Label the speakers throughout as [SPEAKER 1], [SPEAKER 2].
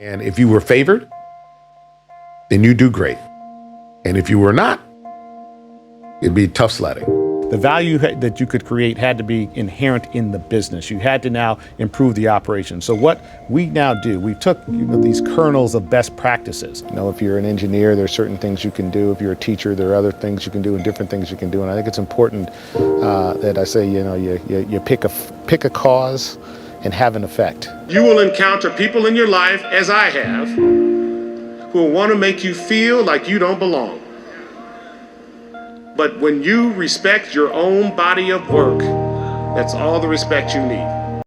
[SPEAKER 1] And if you were favored, then you do great. And if you were not, it'd be tough sledding.
[SPEAKER 2] The value that you could create had to be inherent in the business. You had to now improve the operation. So what we now do, we took these kernels of best practices.
[SPEAKER 3] If you're an engineer, there's certain things you can do. If you're a teacher, there are other things you can do and different things you can do. And I think it's important that I say, you pick a cause and have an effect.
[SPEAKER 4] You will encounter people in your life, as I have, who will want to make you feel like you don't belong. But when you respect your own body of work, that's all the respect you need.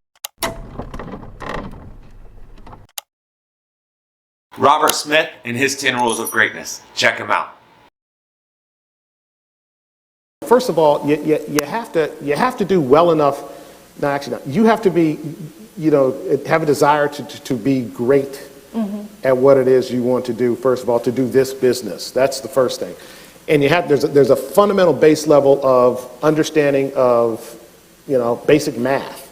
[SPEAKER 5] Robert Smith and his 10 Rules of Greatness. Check him out.
[SPEAKER 3] First of all, you have to do well enough. No, actually, not. You have to be, have a desire to be great at what it is you want to do. First of all, to do this business. That's the first thing. And there's a fundamental base level of understanding of, basic math.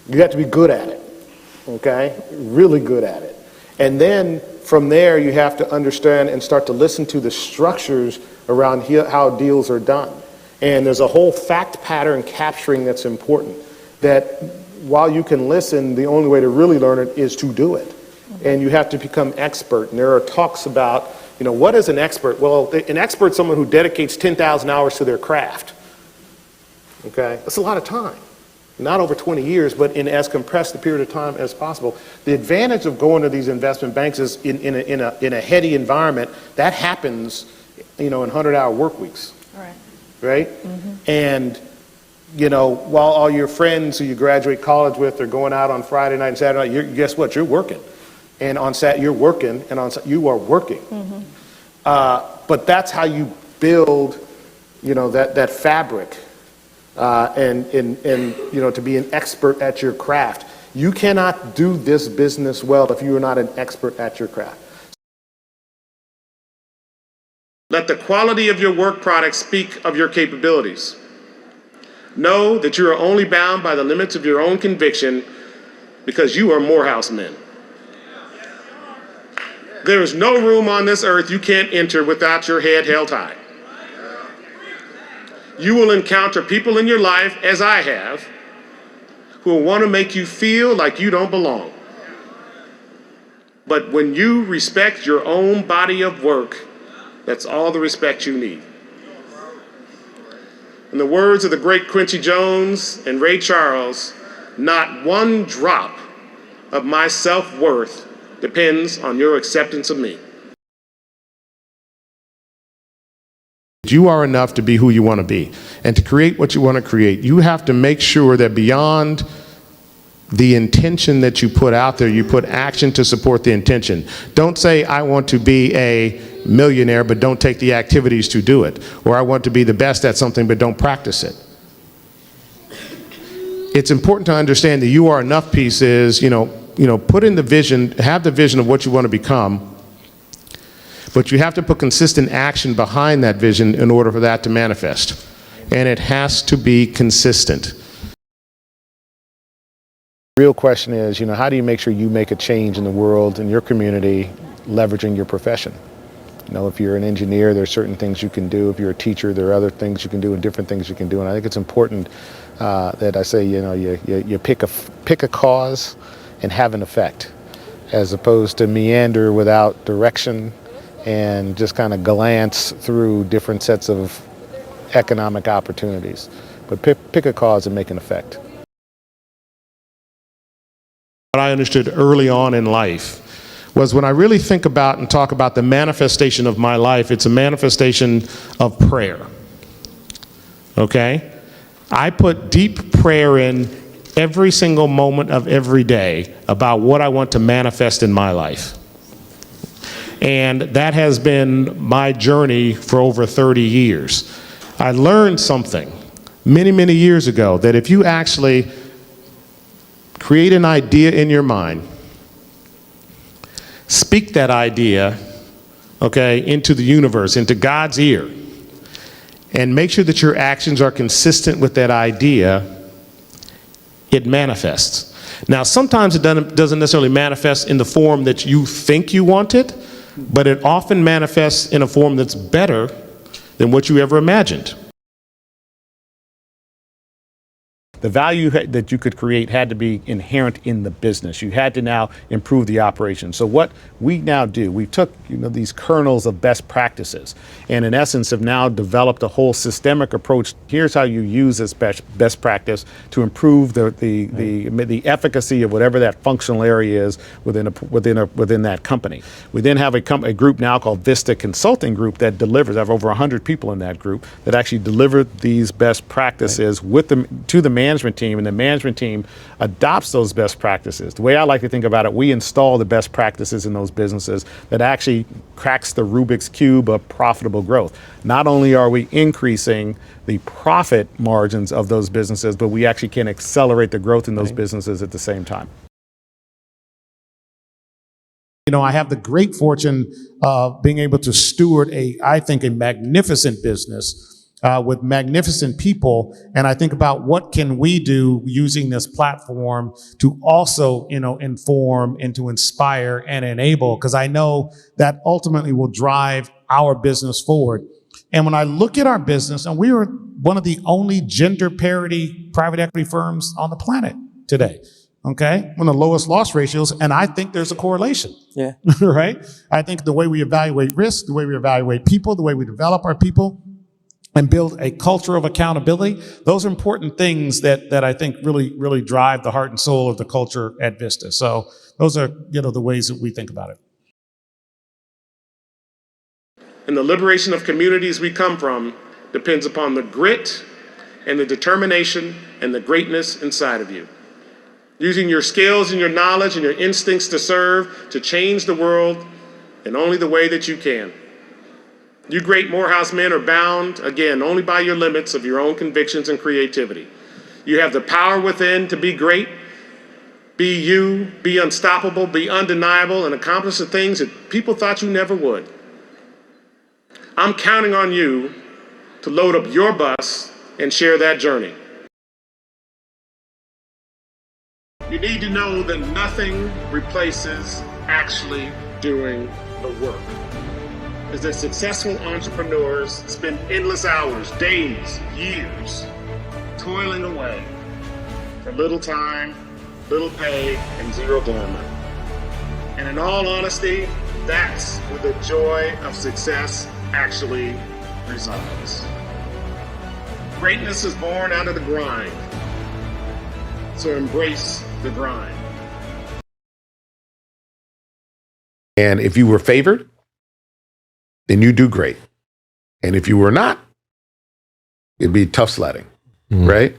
[SPEAKER 3] You have to be good at it, okay? Really good at it. And then from there, you have to understand and start to listen to the structures around how deals are done. And there's a whole fact pattern capturing that's important, that while you can listen, the only way to really learn it is to do it. And you have to become expert. And there are talks about, what is an expert? Well, an expert is someone who dedicates 10,000 hours to their craft. Okay? That's a lot of time. Not over 20 years, but in as compressed a period of time as possible. The advantage of going to these investment banks is in a heady environment, that happens, in 100-hour work weeks. Right? And, while all your friends who you graduate college with are going out on Friday night and Saturday night, guess what? You're working. And on Saturday, you're working, and on Saturday, you are working. But that's how you build, that fabric, and to be an expert at your craft. You cannot do this business well if you are not an expert at your craft.
[SPEAKER 4] Let the quality of your work product speak of your capabilities. Know that you are only bound by the limits of your own conviction because you are Morehouse men. There is no room on this earth you can't enter without your head held high. You will encounter people in your life, as I have, who will want to make you feel like you don't belong. But when you respect your own body of work, that's all the respect you need. In the words of the great Quincy Jones and Ray Charles, not one drop of my self-worth depends on your acceptance of me.
[SPEAKER 1] You are enough to be who you want to be. And to create what you want to create, you have to make sure that beyond the intention that you put out there, you put action to support the intention. Don't say, I want to be a millionaire, but don't take the activities to do it. Or I want to be the best at something, but don't practice it. It's important to understand the you are enough piece is, put in the vision, have the vision of what you want to become, but you have to put consistent action behind that vision in order for that to manifest. And it has to be consistent.
[SPEAKER 3] The real question is, how do you make sure you make a change in the world, in your community, leveraging your profession? If you're an engineer, there are certain things you can do. If you're a teacher, there are other things you can do and different things you can do. And I think it's important that I say, you pick a cause and have an effect, as opposed to meander without direction and just kind of glance through different sets of economic opportunities. But pick a cause and make an effect.
[SPEAKER 1] What I understood early on in life was when I really think about and talk about the manifestation of my life, it's a manifestation of prayer. Okay? I put deep prayer in every single moment of every day about what I want to manifest in my life. And that has been my journey for over 30 years. I learned something many, many years ago, that if you actually create an idea in your mind, speak that idea, into the universe, into God's ear, and make sure that your actions are consistent with that idea, it manifests. Now, sometimes it doesn't necessarily manifest in the form that you think you want it, but it often manifests in a form that's better than what you ever imagined.
[SPEAKER 2] The value that you could create had to be inherent in the business. You had to now improve the operation. So what we now do, we took these kernels of best practices and in essence have now developed a whole systemic approach. Here's how you use this best practice to improve the efficacy of whatever that functional area is within that company. We then have a group now called Vista Consulting Group that delivers. I have over 100 people in that group that actually deliver these best practices with them to the management team, and the management team adopts those best practices. The way I like to think about it, we install the best practices in those businesses that actually cracks the Rubik's Cube of profitable growth. Not only are we increasing the profit margins of those businesses, but we actually can accelerate the growth in those businesses at the same time.
[SPEAKER 1] I have the great fortune of being able to steward I think, a magnificent business with magnificent people. And I think about what can we do using this platform to also, inform and to inspire and enable, because I know that ultimately will drive our business forward. And when I look at our business, and we are one of the only gender parity private equity firms on the planet today. Okay, one of the lowest loss ratios, and I think there's a correlation.
[SPEAKER 6] Yeah.
[SPEAKER 1] Right? I think the way we evaluate risk, the way we evaluate people, the way we develop our people, and build a culture of accountability, those are important things that I think really drive the heart and soul of the culture at Vista. So those are, the ways that we think about it.
[SPEAKER 4] And the liberation of communities we come from depends upon the grit and the determination and the greatness inside of you. Using your skills and your knowledge and your instincts to serve, to change the world in only the way that you can. You great Morehouse men are bound, again, only by your limits of your own convictions and creativity. You have the power within to be great, be you, be unstoppable, be undeniable, and accomplish the things that people thought you never would. I'm counting on you to load up your bus and share that journey. You need to know that nothing replaces actually doing the work. Is that successful entrepreneurs spend endless hours, days, years, toiling away for little time, little pay, and zero glamour. And in all honesty, that's where the joy of success actually resides. Greatness is born out of the grind, so embrace the grind.
[SPEAKER 7] And if you were favored, then you do great. And if you were not, it'd be tough sledding, right?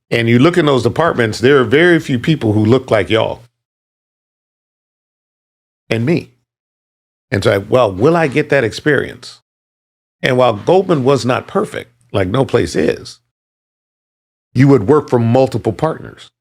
[SPEAKER 7] And you look in those departments, there are very few people who look like y'all and me. And so, will I get that experience? And while Goldman was not perfect, like no place is, you would work for multiple partners.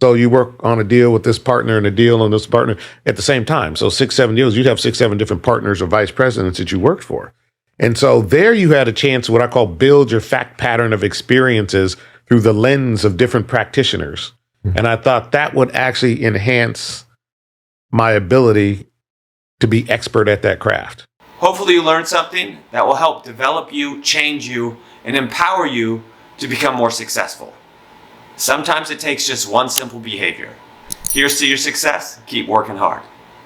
[SPEAKER 7] So you work on a deal with this partner and a deal on this partner at the same time. So 6, 7 deals, you'd have 6, 7 different partners or vice presidents that you worked for. And so there you had a chance, what I call build your fact pattern of experiences through the lens of different practitioners. And I thought that would actually enhance my ability to be expert at that craft.
[SPEAKER 5] Hopefully you learned something that will help develop you, change you, and empower you to become more successful. Sometimes it takes just one simple behavior. Here's to your success. Keep working hard.